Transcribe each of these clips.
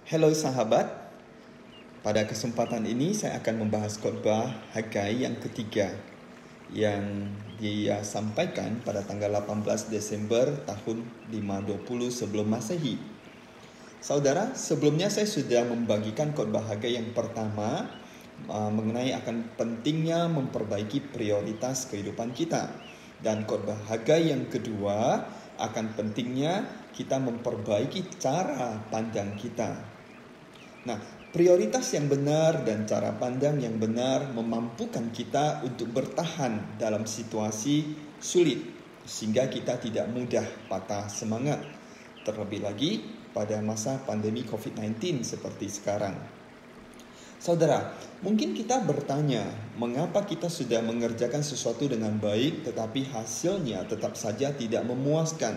Halo sahabat, pada kesempatan ini saya akan membahas khotbah Hagai yang ketiga yang dia sampaikan pada tanggal 18 Desember tahun 520 sebelum Masehi. Saudara, sebelumnya saya sudah membagikan khotbah Hagai yang pertama mengenai akan pentingnya memperbaiki prioritas kehidupan kita. Dan khotbah Hagai yang kedua akan pentingnya kita memperbaiki cara pandang kita. Nah, prioritas yang benar dan cara pandang yang benar memampukan kita untuk bertahan dalam situasi sulit, sehingga kita tidak mudah patah semangat. Terlebih lagi pada masa pandemi COVID-19 seperti sekarang. Saudara, mungkin kita bertanya, mengapa kita sudah mengerjakan sesuatu dengan baik tetapi hasilnya tetap saja tidak memuaskan?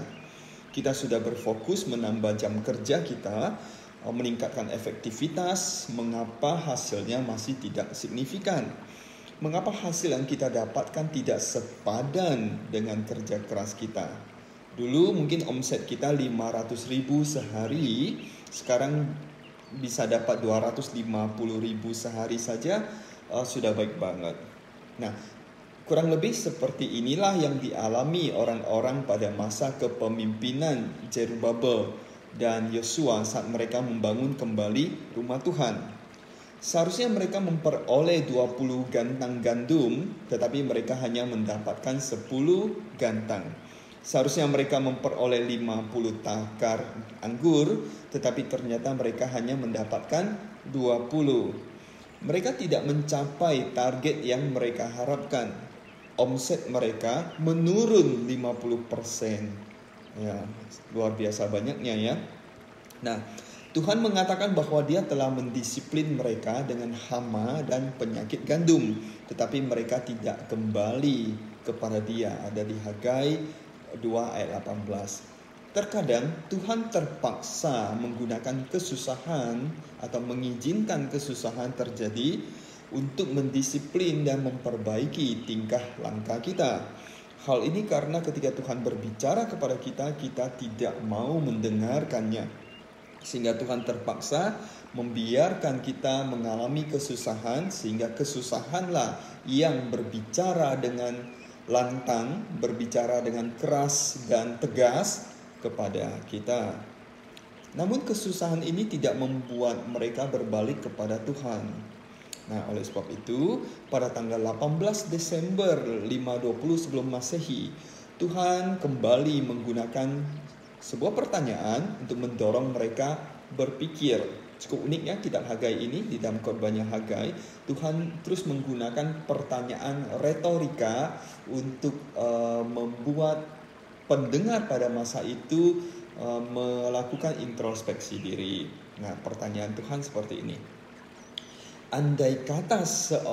Kita sudah berfokus menambah jam kerja kita, meningkatkan efektivitas, mengapa hasilnya masih tidak signifikan? Mengapa hasil yang kita dapatkan tidak sepadan dengan kerja keras kita? Dulu mungkin omset kita 500.000 sehari, sekarang bisa dapat 250.000 sehari saja, sudah baik banget. Nah, kurang lebih seperti inilah yang dialami orang-orang pada masa kepemimpinan Zerubabel dan Yosua saat mereka membangun kembali rumah Tuhan. Seharusnya mereka memperoleh 20 gantang gandum, tetapi mereka hanya mendapatkan 10 gantang. Seharusnya mereka memperoleh 50 takar anggur, tetapi ternyata mereka hanya mendapatkan 20. Mereka tidak mencapai target yang mereka harapkan. Omset mereka menurun 50%. Ya, luar biasa banyaknya ya. Nah, Tuhan mengatakan bahwa Dia telah mendisiplin mereka dengan hama dan penyakit gandum, tetapi mereka tidak kembali kepada Dia. Ada di Hagai 2 ayat 18. Terkadang Tuhan terpaksa menggunakan kesusahan atau mengizinkan kesusahan terjadi untuk mendisiplin dan memperbaiki tingkah langkah kita. Hal ini karena ketika Tuhan berbicara kepada kita, kita tidak mau mendengarkannya. Sehingga Tuhan terpaksa membiarkan kita mengalami kesusahan, sehingga kesusahanlah yang berbicara dengan lantang, berbicara dengan keras dan tegas kepada kita. Namun kesusahan ini tidak membuat mereka berbalik kepada Tuhan. Nah, oleh sebab itu, pada tanggal 18 Desember 520 sebelum Masehi, Tuhan kembali menggunakan sebuah pertanyaan untuk mendorong mereka berpikir. Cukup unik ya kitab Hagai ini, di dalam khotbahnya Hagai, Tuhan terus menggunakan pertanyaan retorika untuk membuat pendengar pada masa itu melakukan introspeksi diri. Nah, pertanyaan Tuhan seperti ini. Andai kata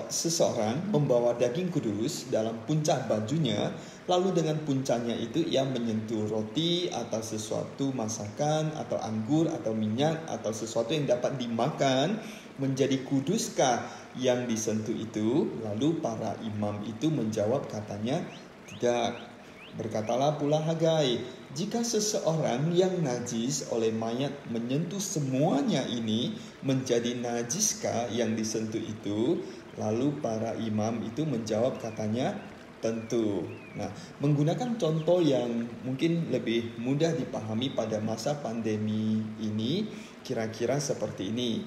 seseorang membawa daging kudus dalam puncak bajunya, lalu dengan puncaknya itu ia menyentuh roti atau sesuatu masakan atau anggur atau minyak atau sesuatu yang dapat dimakan, menjadi kuduskah yang disentuh itu? Lalu para imam itu menjawab katanya, tidak. Berkatalah pula Hagai, jika seseorang yang najis oleh mayat menyentuh semuanya ini, menjadi najiskah yang disentuh itu? Lalu para imam itu menjawab katanya, tentu. Nah, menggunakan contoh yang mungkin lebih mudah dipahami pada masa pandemi ini, kira-kira seperti ini.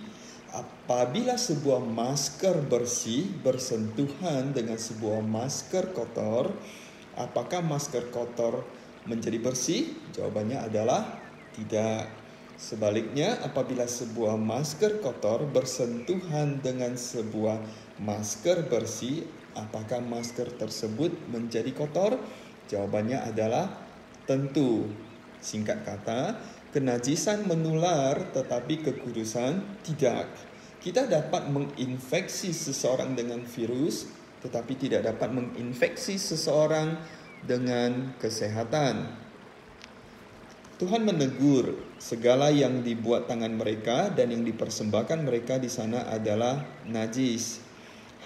Apabila sebuah masker bersih bersentuhan dengan sebuah masker kotor, apakah masker kotor menjadi bersih? Jawabannya adalah tidak. Sebaliknya, apabila sebuah masker kotor bersentuhan dengan sebuah masker bersih, apakah masker tersebut menjadi kotor? Jawabannya adalah tentu. Singkat kata, kenajisan menular tetapi kekudusan tidak. Kita dapat menginfeksi seseorang dengan virus, tetapi tidak dapat menginfeksi seseorang dengan kesehatan. Tuhan menegur segala yang dibuat tangan mereka dan yang dipersembahkan mereka di sana adalah najis.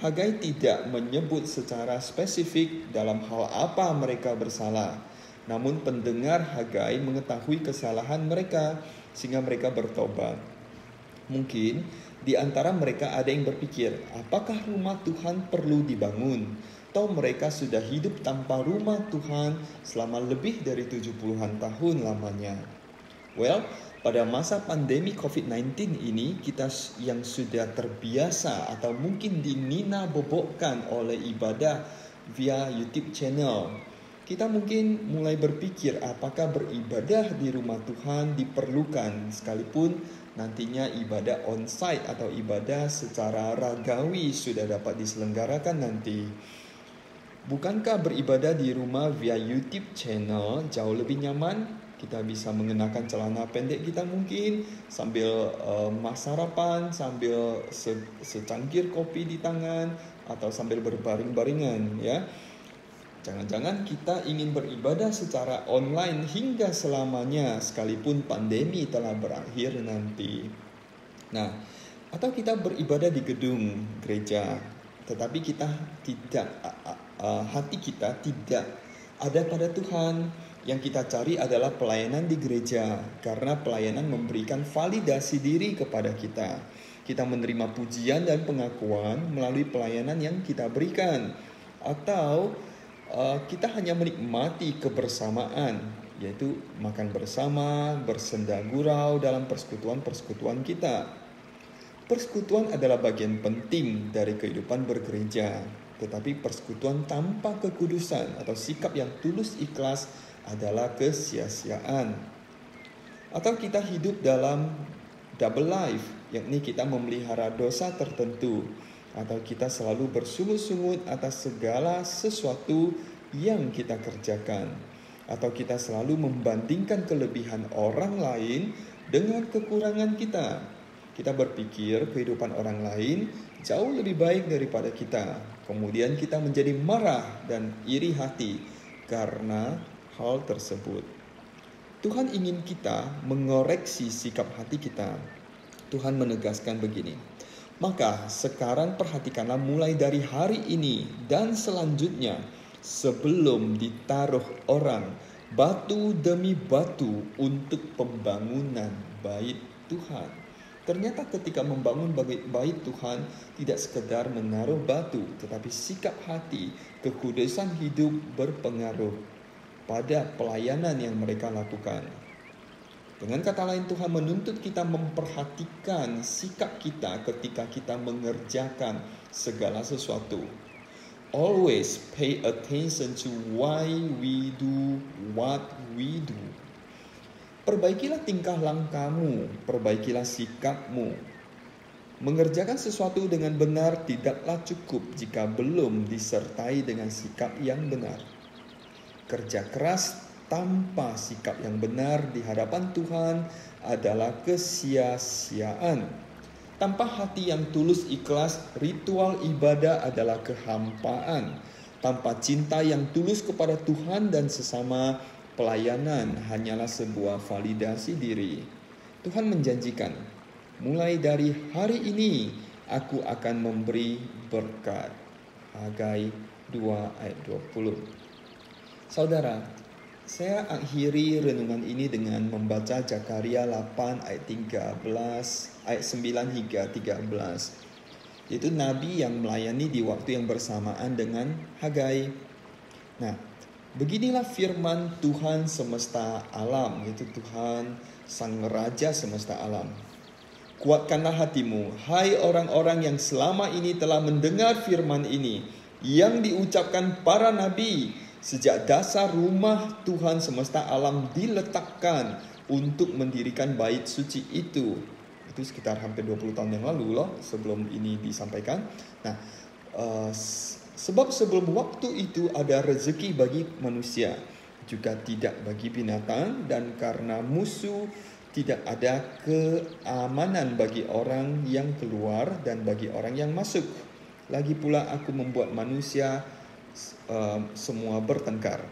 Hagai tidak menyebut secara spesifik dalam hal apa mereka bersalah. Namun pendengar Hagai mengetahui kesalahan mereka sehingga mereka bertobat. Mungkin di antara mereka ada yang berpikir, apakah rumah Tuhan perlu dibangun? Atau mereka sudah hidup tanpa rumah Tuhan selama lebih dari 70-an tahun lamanya. Well, pada masa pandemi COVID-19 ini, kita yang sudah terbiasa atau mungkin dinina bobokkan oleh ibadah via YouTube channel, kita mungkin mulai berpikir apakah beribadah di rumah Tuhan diperlukan, sekalipun nantinya ibadah on-site atau ibadah secara ragawi sudah dapat diselenggarakan nanti. Bukankah beribadah di rumah via YouTube channel jauh lebih nyaman? Kita bisa mengenakan celana pendek kita mungkin sambil sarapan, sambil secangkir kopi di tangan, atau sambil berbaring-baringan, ya. Jangan-jangan kita ingin beribadah secara online hingga selamanya sekalipun pandemi telah berakhir nanti. Nah, atau kita beribadah di gedung gereja, tetapi kita tidak hati kita tidak ada pada Tuhan. Yang kita cari adalah pelayanan di gereja, karena pelayanan memberikan validasi diri kepada kita. Kita menerima pujian dan pengakuan melalui pelayanan yang kita berikan. Atau kita hanya menikmati kebersamaan, yaitu makan bersama, bersenda gurau dalam persekutuan-persekutuan kita. Persekutuan adalah bagian penting dari kehidupan bergereja. Tetapi persekutuan tanpa kekudusan atau sikap yang tulus ikhlas adalah kesia-siaan. Atau kita hidup dalam double life, yakni kita memelihara dosa tertentu, atau kita selalu bersungut-sungut atas segala sesuatu yang kita kerjakan, atau kita selalu membandingkan kelebihan orang lain dengan kekurangan kita. Kita berpikir kehidupan orang lain jauh lebih baik daripada kita. Kemudian kita menjadi marah dan iri hati karena hal tersebut. Tuhan ingin kita mengoreksi sikap hati kita. Tuhan menegaskan begini, maka sekarang perhatikanlah mulai dari hari ini dan selanjutnya, sebelum ditaruh orang batu demi batu untuk pembangunan bait Tuhan. Ternyata ketika membangun bait Tuhan tidak sekedar menaruh batu, tetapi sikap hati, kekudusan hidup berpengaruh pada pelayanan yang mereka lakukan. Dengan kata lain, Tuhan menuntut kita memperhatikan sikap kita ketika kita mengerjakan segala sesuatu. Always pay attention to why we do what we do. Perbaikilah tingkah langkahmu, perbaikilah sikapmu. Mengerjakan sesuatu dengan benar tidaklah cukup jika belum disertai dengan sikap yang benar. Kerja keras tanpa sikap yang benar di hadapan Tuhan adalah kesia-siaan. Tanpa hati yang tulus ikhlas, ritual ibadah adalah kehampaan. Tanpa cinta yang tulus kepada Tuhan dan sesama, pelayanan hanyalah sebuah validasi diri. Tuhan menjanjikan, mulai dari hari ini aku akan memberi berkat. Hagai 2 ayat 20. Saudara, saya akhiri renungan ini dengan membaca Zakaria 8 ayat 13, ayat 9 hingga 13. Yaitu nabi yang melayani di waktu yang bersamaan dengan Hagai. Nah, beginilah firman Tuhan semesta alam, yaitu Tuhan Sang Raja semesta alam. Kuatkanlah hatimu, hai orang-orang yang selama ini telah mendengar firman ini, yang diucapkan para nabi, sejak dasar rumah Tuhan semesta alam diletakkan untuk mendirikan bait suci itu. Itu sekitar hampir 20 tahun yang lalu loh, sebelum ini disampaikan. Nah, sebab sebelum waktu itu ada rezeki bagi manusia, juga tidak bagi binatang, dan karena musuh tidak ada keamanan bagi orang yang keluar dan bagi orang yang masuk. Lagi pula aku membuat manusia semua bertengkar.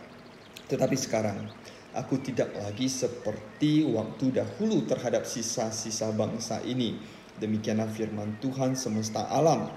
Tetapi sekarang aku tidak lagi seperti waktu dahulu terhadap sisa-sisa bangsa ini. Demikianlah firman Tuhan semesta alam.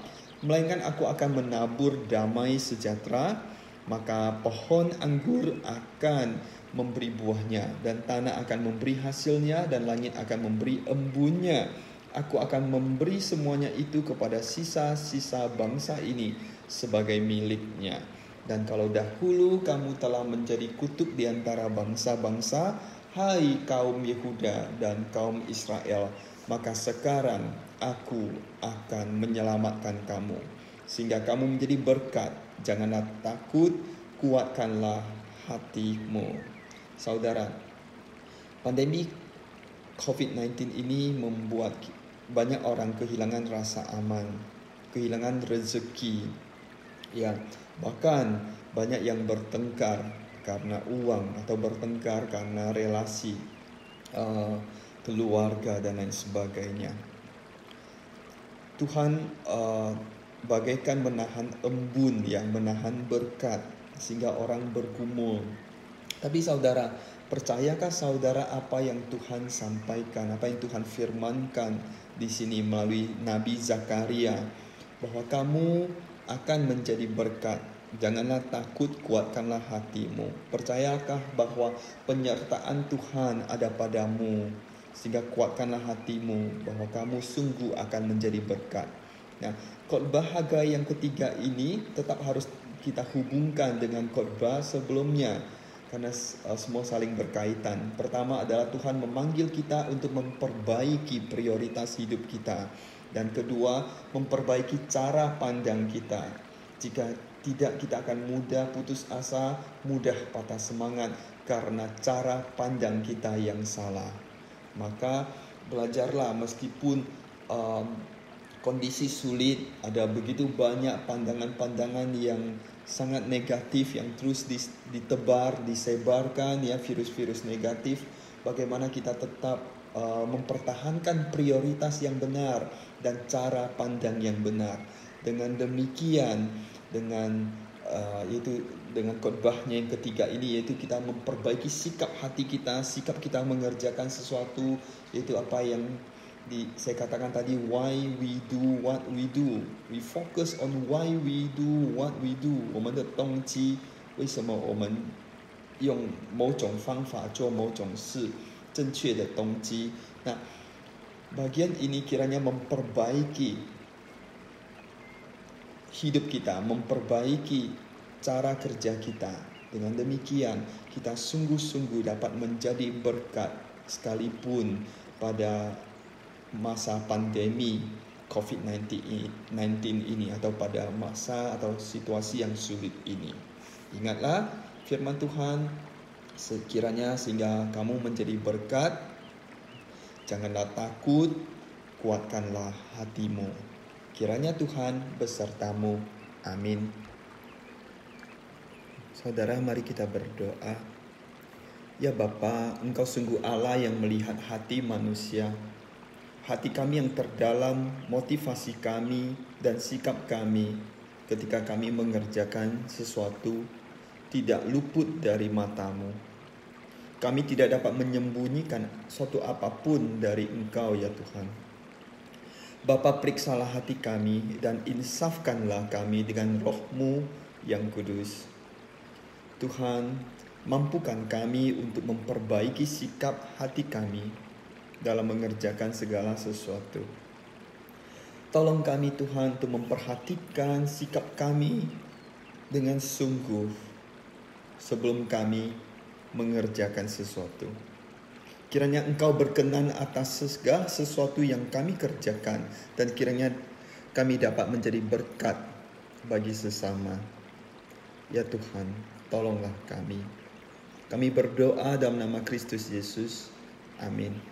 Melainkan aku akan menabur damai sejahtera, maka pohon anggur akan memberi buahnya, dan tanah akan memberi hasilnya, dan langit akan memberi embunnya. Aku akan memberi semuanya itu kepada sisa-sisa bangsa ini sebagai miliknya. Dan kalau dahulu kamu telah menjadi kutuk di antara bangsa-bangsa, hai kaum Yehuda dan kaum Israel, maka sekarang aku akan menyelamatkan kamu, sehingga kamu menjadi berkat. Janganlah takut, kuatkanlah hatimu. Saudara, pandemi COVID-19 ini membuat banyak orang kehilangan rasa aman, kehilangan rezeki, ya, bahkan banyak yang bertengkar karena uang atau bertengkar karena relasi keluarga dan lain sebagainya. Tuhan bagaikan menahan embun, yang menahan berkat sehingga orang bergumul. Tapi saudara, percayakah saudara apa yang Tuhan sampaikan, apa yang Tuhan firmankan di sini melalui Nabi Zakaria, bahwa kamu akan menjadi berkat. Janganlah takut, kuatkanlah hatimu. Percayakah bahwa penyertaan Tuhan ada padamu, sehingga kuatkanlah hatimu bahwa kamu sungguh akan menjadi berkat. Nah, khotbah Hagai yang ketiga ini tetap harus kita hubungkan dengan khotbah sebelumnya, karena semua saling berkaitan. Pertama adalah Tuhan memanggil kita untuk memperbaiki prioritas hidup kita. Dan kedua, memperbaiki cara pandang kita. Jika tidak, kita akan mudah putus asa, mudah patah semangat karena cara pandang kita yang salah. Maka belajarlah, meskipun kondisi sulit, ada begitu banyak pandangan-pandangan yang sangat negatif yang terus ditebar, disebarkan, ya, virus-virus negatif. Bagaimana kita tetap mempertahankan prioritas yang benar dan cara pandang yang benar. Dengan demikian, dengan khotbahnya yang ketiga ini, yaitu kita memperbaiki sikap hati kita, sikap kita mengerjakan sesuatu, yaitu apa yang saya katakan tadi, why we do what we do. We focus on why we do what we do. 我们的动机，为什么我们用某种方法做某种事，正确的动机。Nah, bagian ini kiranya memperbaiki hidup kita, memperbaiki cara kerja kita. Dengan demikian, kita sungguh-sungguh dapat menjadi berkat sekalipun pada masa pandemi COVID-19 ini, atau pada masa atau situasi yang sulit ini. Ingatlah firman Tuhan, sekiranya sehingga kamu menjadi berkat. Janganlah takut, kuatkanlah hatimu. Kiranya Tuhan besertamu. Amin. Saudara, mari kita berdoa. Ya Bapa, Engkau sungguh Allah yang melihat hati manusia. Hati kami yang terdalam, motivasi kami dan sikap kami ketika kami mengerjakan sesuatu tidak luput dari mata-Mu. Kami tidak dapat menyembunyikan suatu apapun dari Engkau, ya Tuhan. Bapa, periksalah hati kami dan insafkanlah kami dengan Roh-Mu yang kudus. Tuhan, mampukan kami untuk memperbaiki sikap hati kami dalam mengerjakan segala sesuatu. Tolong kami Tuhan untuk memperhatikan sikap kami dengan sungguh sebelum kami mengerjakan sesuatu. Kiranya Engkau berkenan atas segala sesuatu yang kami kerjakan, dan kiranya kami dapat menjadi berkat bagi sesama. Ya Tuhan, tolonglah kami. Kami berdoa dalam nama Kristus Yesus. Amin.